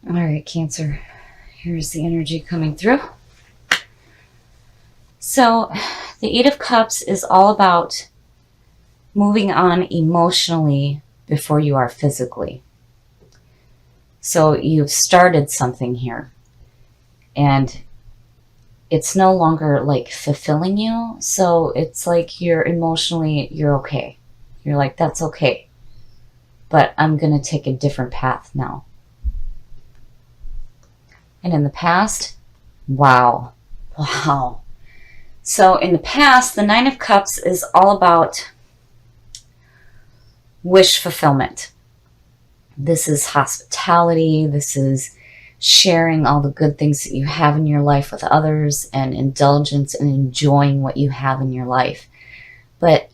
All right, Cancer. Here's the energy coming through. So, the Eight of Cups is all about moving on emotionally before you are physically. So, you've started something here, and it's no longer like fulfilling you. So, it's like you're okay. You're like, that's okay. But I'm going to take a different path now. And in the past, wow. So in the past, the Nine of Cups is all about wish fulfillment. This is hospitality. This is sharing all the good things that you have in your life with others and indulgence and enjoying what you have in your life. But,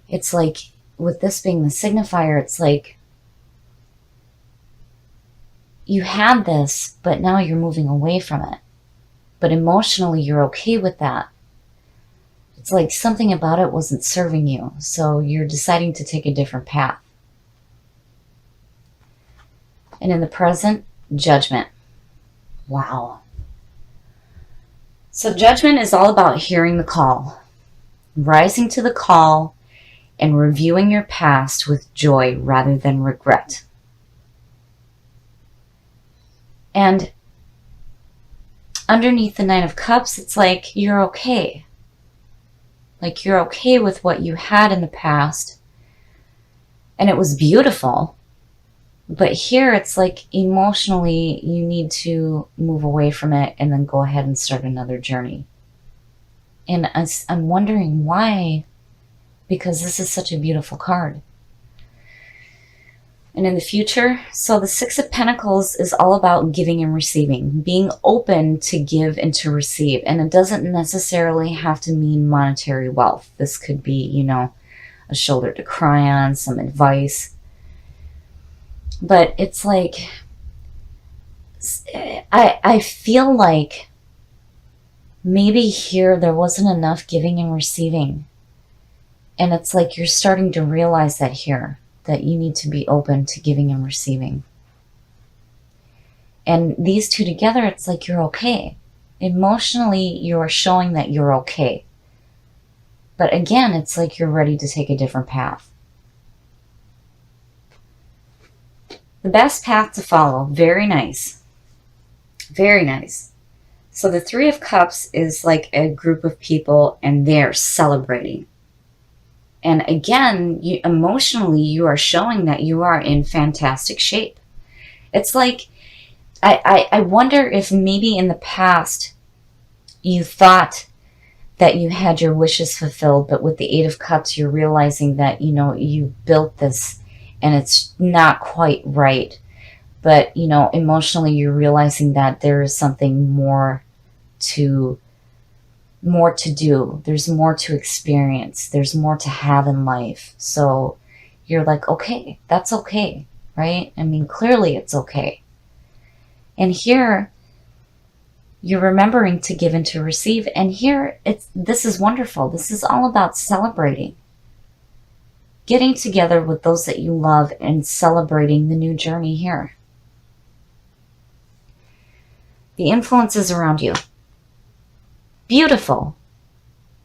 it's like with this being the signifier, it's like you had this, but now you're moving away from it. But emotionally, you're okay with that. It's like something about it wasn't serving you, so you're deciding to take a different path. And in the present, judgment. Wow. So judgment is all about hearing the call, rising to the call, and reviewing your past with joy rather than regret. And underneath the Nine of Cups, it's like you're okay. Like you're okay with what you had in the past. And it was beautiful. But here it's like emotionally you need to move away from it and then go ahead and start another journey. And I'm wondering why, because this is such a beautiful card. And in the future, so the Six of Pentacles is all about giving and receiving, being open to give and to receive. And it doesn't necessarily have to mean monetary wealth. This could be, a shoulder to cry on, some advice. But it's like, I feel like maybe here there wasn't enough giving and receiving. And it's like you're starting to realize that here, that you need to be open to giving and receiving. And these two together, it's like you're okay. Emotionally, you're showing that you're okay. But again, it's like you're ready to take a different path. The best path to follow. Very nice. Very nice. So the Three of Cups is like a group of people and they're celebrating. And again, emotionally, you are showing that you are in fantastic shape. It's like, I wonder if maybe in the past you thought that you had your wishes fulfilled, but with the Eight of Cups, you're realizing that, you built this and it's not quite right. But, emotionally, you're realizing that there is something more to do. There's more to experience. There's more to have in life. So you're like, okay, that's okay, right? I mean, clearly it's okay. And here you're remembering to give and to receive. And here this is wonderful. This is all about celebrating. Getting together with those that you love and celebrating the new journey here. The influences around you. Beautiful.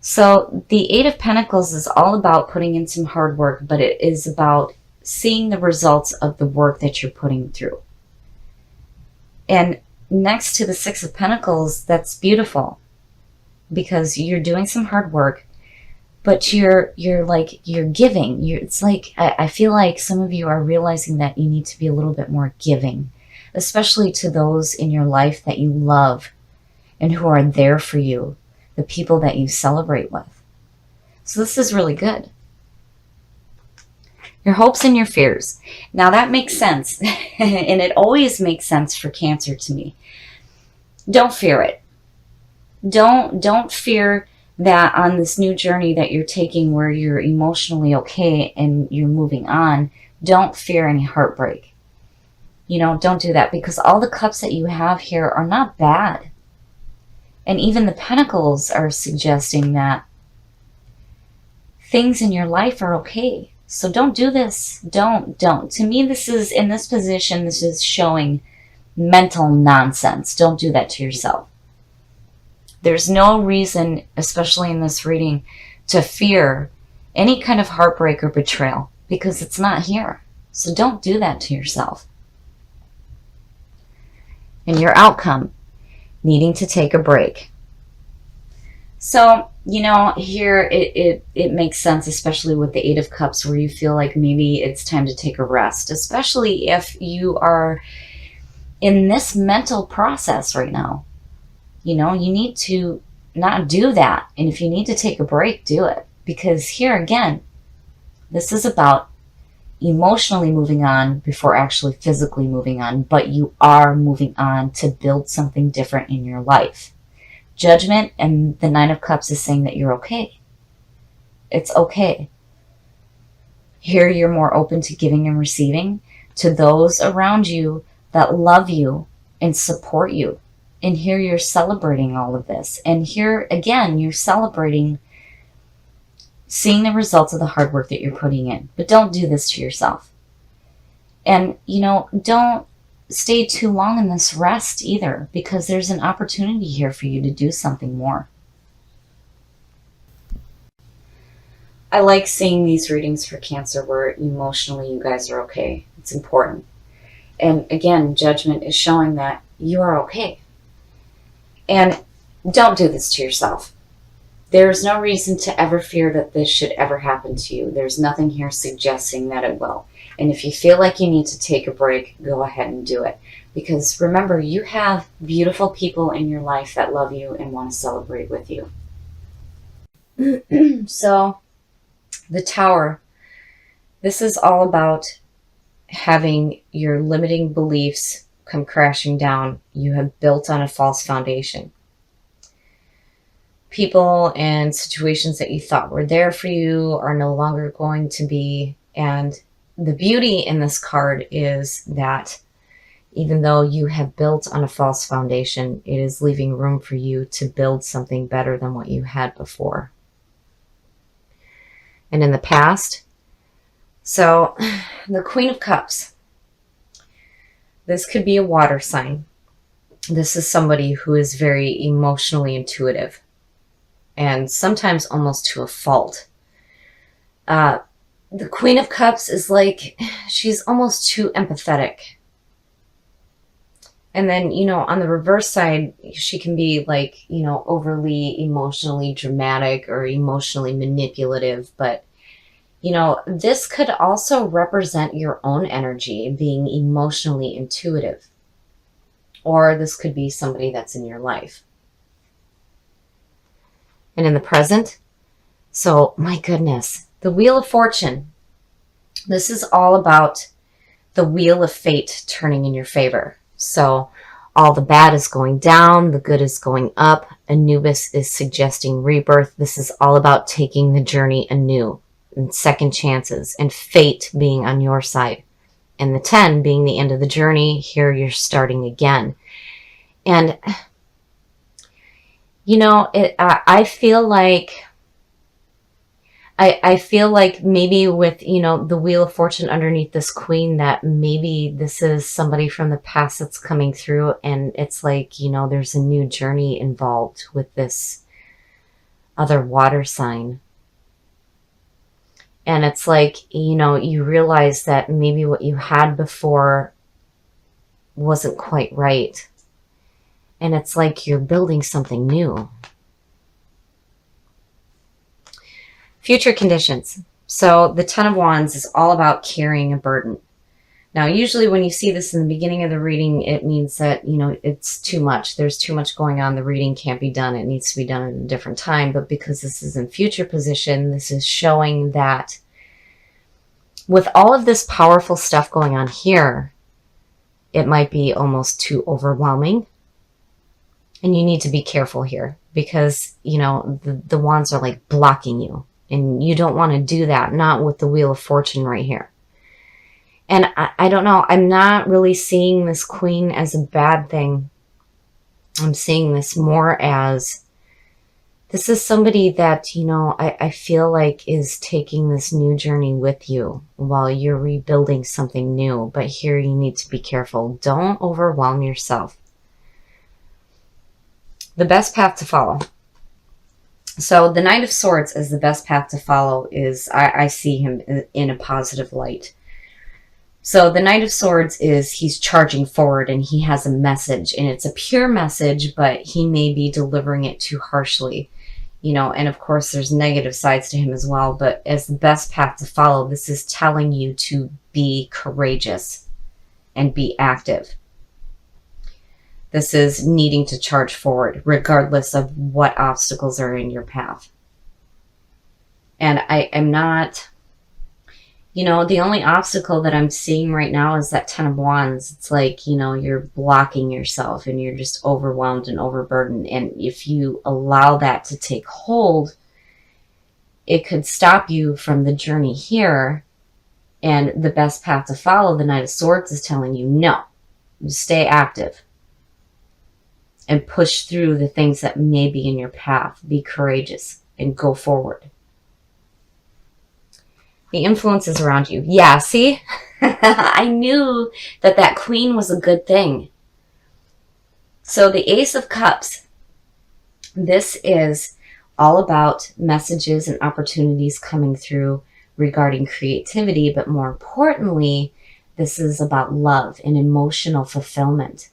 So the Eight of Pentacles is all about putting in some hard work, but it is about seeing the results of the work that you're putting through. And next to the Six of Pentacles, that's beautiful because you're doing some hard work, but you're giving. It's like, I feel like some of you are realizing that you need to be a little bit more giving, especially to those in your life that you love and who are there for you, the people that you celebrate with. So this is really good. Your hopes and your fears. Now that makes sense. And it always makes sense for Cancer to me. Don't fear it. Don't fear that on this new journey that you're taking where you're emotionally okay and you're moving on. Don't fear any heartbreak. Don't do that, because all the cups that you have here are not bad. And even the Pentacles are suggesting that things in your life are okay. So don't do this. Don't. To me, this is, in this position, this is showing mental nonsense. Don't do that to yourself. There's no reason, especially in this reading, to fear any kind of heartbreak or betrayal because it's not here. So don't do that to yourself. And your outcome, needing to take a break. So, here it makes sense, especially with the Eight of Cups, where you feel like maybe it's time to take a rest, especially if you are in this mental process right now. You need to not do that. And if you need to take a break, do it. Because here again, this is about emotionally moving on before actually physically moving on, but you are moving on to build something different in your life. Judgment and the Nine of Cups is saying that you're okay. It's okay. Here you're more open to giving and receiving to those around you that love you and support you. And here you're celebrating all of this. And here again, you're celebrating seeing the results of the hard work that you're putting in. But don't do this to yourself. And, don't stay too long in this rest either, because there's an opportunity here for you to do something more. I like seeing these readings for Cancer where emotionally you guys are okay. It's important. And again, Judgment is showing that you are okay. And don't do this to yourself. There's no reason to ever fear that this should ever happen to you. There's nothing here suggesting that it will. And if you feel like you need to take a break, go ahead and do it. Because remember, you have beautiful people in your life that love you and want to celebrate with you. So, the Tower. This is all about having your limiting beliefs come crashing down. You have built on a false foundation. People and situations that you thought were there for you are no longer going to be. And the beauty in this card is that even though you have built on a false foundation, it is leaving room for you to build something better than what you had before. And in the past, so the Queen of Cups, this could be a water sign. This is somebody who is very emotionally intuitive and sometimes almost to a fault. The Queen of Cups is like, she's almost too empathetic. And then, on the reverse side, she can be like, overly emotionally dramatic or emotionally manipulative. But, this could also represent your own energy, being emotionally intuitive. Or this could be somebody that's in your life. And in the present, so my goodness, the Wheel of Fortune. This is all about the wheel of fate turning in your favor. So all the bad is going down, the good is going up. Anubis is suggesting rebirth. This is all about taking the journey anew and second chances and fate being on your side. And the 10 being the end of the journey, here you're starting again. And, I feel like maybe with, the Wheel of Fortune underneath this Queen, that maybe this is somebody from the past that's coming through, and it's like, there's a new journey involved with this other water sign. And it's like, you realize that maybe what you had before wasn't quite right. And it's like you're building something new. Future conditions. So the Ten of Wands is all about carrying a burden. Now, usually when you see this in the beginning of the reading, it means that, it's too much. There's too much going on. The reading can't be done. It needs to be done at a different time. But because this is in future position, this is showing that with all of this powerful stuff going on here, it might be almost too overwhelming. And you need to be careful here because, the wands are like blocking you. And you don't want to do that, not with the Wheel of Fortune right here. And I don't know, I'm not really seeing this Queen as a bad thing. I'm seeing this more as This is somebody that, I feel like is taking this new journey with you while you're rebuilding something new. But here you need to be careful. Don't overwhelm yourself. The best path to follow. So the Knight of Swords as the best path to follow is, I see him in a positive light. So the Knight of Swords is, he's charging forward and he has a message, and it's a pure message, but he may be delivering it too harshly. And of course there's negative sides to him as well, but as the best path to follow, this is telling you to be courageous and be active. This is needing to charge forward regardless of what obstacles are in your path. And I am not, the only obstacle that I'm seeing right now is that Ten of Wands. It's like, you're blocking yourself and you're just overwhelmed and overburdened. And if you allow that to take hold, it could stop you from the journey here. And the best path to follow, the Knight of Swords, is telling you, no, stay active and push through the things that may be in your path. Be courageous and go forward. The influences around you. Yeah, see? I knew that Queen was a good thing. So the Ace of Cups. This is all about messages and opportunities coming through regarding creativity, but more importantly, this is about love and emotional fulfillment.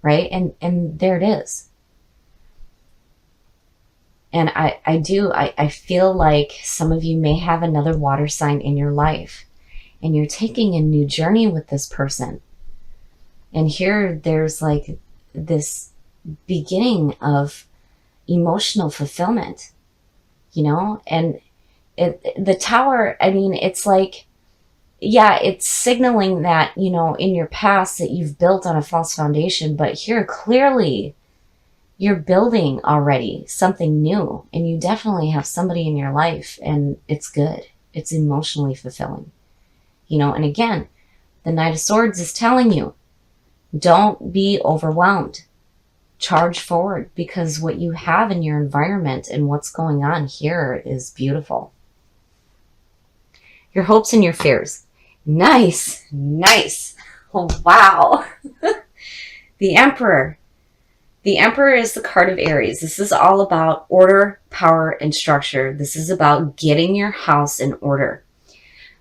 Right? And there it is. And I feel like some of you may have another water sign in your life, and you're taking a new journey with this person. And here there's like this beginning of emotional fulfillment, and the Tower, I mean, it's like, yeah, it's signaling that, in your past that you've built on a false foundation, but here clearly you're building already something new, and you definitely have somebody in your life, and it's good. It's emotionally fulfilling, and again, the Knight of Swords is telling you, don't be overwhelmed. Charge forward, because what you have in your environment and what's going on here is beautiful. Your hopes and your fears. Nice. Oh, wow. The Emperor. The Emperor is the card of Aries. This is all about order, power, and structure. This is about getting your house in order.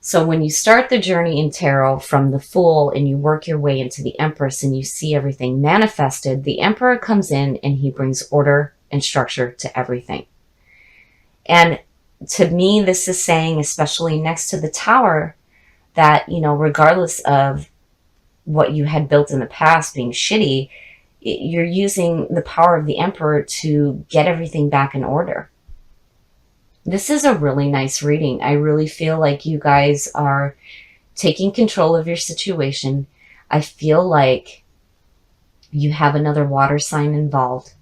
So when you start the journey in tarot from the Fool and you work your way into the Empress and you see everything manifested, the Emperor comes in and he brings order and structure to everything. And to me, this is saying, especially next to the Tower, that, regardless of what you had built in the past being shitty, you're using the power of the Emperor to get everything back in order. This is a really nice reading. I really feel like you guys are taking control of your situation. I feel like you have another water sign involved.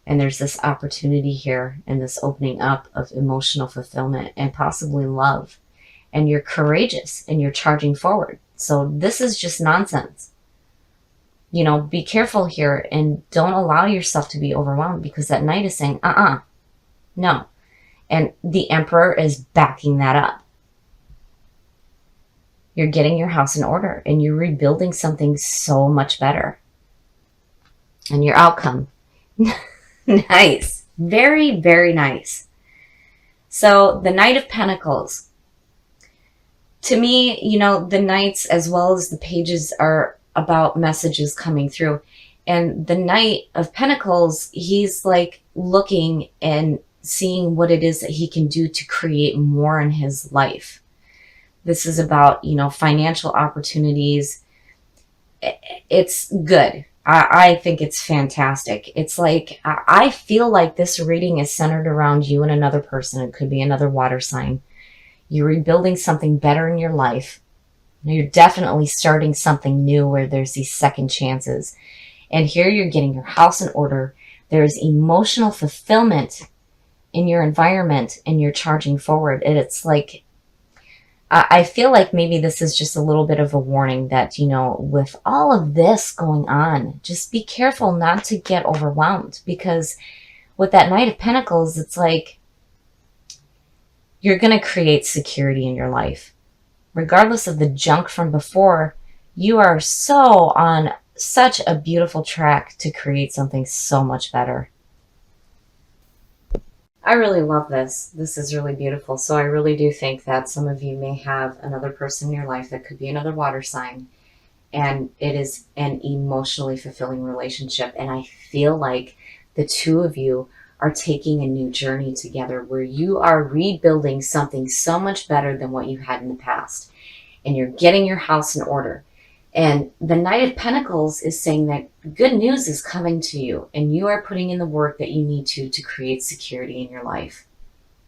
And there's this opportunity here and this opening up of emotional fulfillment and possibly love. And you're courageous and you're charging forward. So this is just nonsense. Be careful here and don't allow yourself to be overwhelmed, because that Knight is saying, no. And the Emperor is backing that up. You're getting your house in order and you're rebuilding something so much better. And your outcome. Nice. Very, very nice. So the Knight of Pentacles. To me, the Knights as well as the Pages are about messages coming through. And the Knight of Pentacles, he's like looking and seeing what it is that he can do to create more in his life. This is about, financial opportunities. It's good. I think it's fantastic. It's like, I feel like this reading is centered around you and another person. It could be another water sign. You're rebuilding something better in your life. You're definitely starting something new where there's these second chances. And here you're getting your house in order. There's emotional fulfillment in your environment and you're charging forward. And it's like, I feel like maybe this is just a little bit of a warning that, with all of this going on, just be careful not to get overwhelmed, because with that Knight of Pentacles, it's like you're going to create security in your life. Regardless of the junk from before, you are so on such a beautiful track to create something so much better. I really love this. This is really beautiful. So I really do think that some of you may have another person in your life that could be another water sign. And it is an emotionally fulfilling relationship. And I feel like the two of you are taking a new journey together where you are rebuilding something so much better than what you had in the past. And you're getting your house in order. And the Knight of Pentacles is saying that good news is coming to you and you are putting in the work that you need to create security in your life.